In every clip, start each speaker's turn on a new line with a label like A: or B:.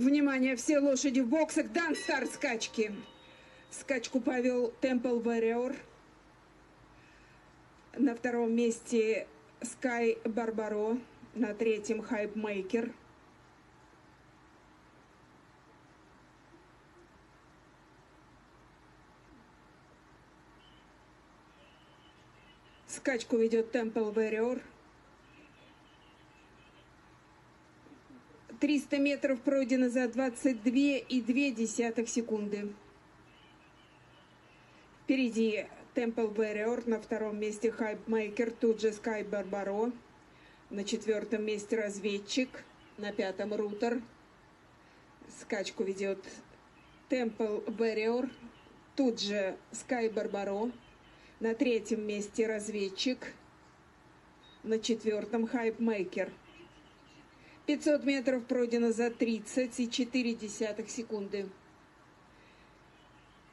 A: Внимание, все лошади в боксах. Дан старт скачки. Скачку повел Temple Warrior. На втором месте Sky Barbaro. На третьем Hype Maker. Скачку ведет Temple Warrior. 300 метров пройдено за 22,2 секунды. Впереди Temple Warrior, на втором месте Hype Maker, тут же Sky Barbaro. На четвертом месте Разведчик, на пятом Рутер. Скачку ведет Temple Warrior, тут же Sky Barbaro. На третьем месте Разведчик, на четвертом Hype Maker. 500 метров пройдено за 30,4 секунды.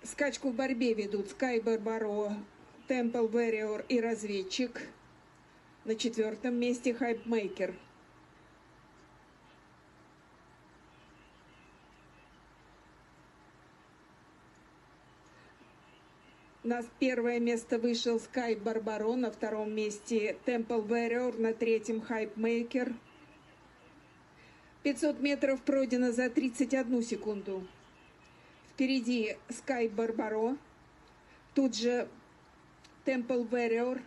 A: Скачку в борьбе ведут Sky Barbaro, Temple Warrior и Разведчик. На четвертом месте Hype Maker. На первое место вышел Sky Barbaro, на втором месте Temple Warrior, на третьем Hype Maker. 500 метров пройдено за 31 секунду. Впереди Sky Barbaro, тут же Temple Warrior.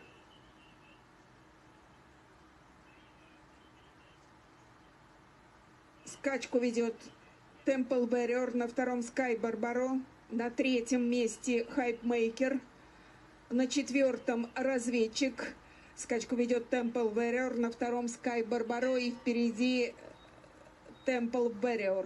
A: Скачку ведет Temple Warrior, на втором Sky Barbaro, на третьем месте Hype Maker, на четвертом Разведчик. Скачку ведет Temple Warrior, на втором Sky Barbaro и впереди Temple Warrior.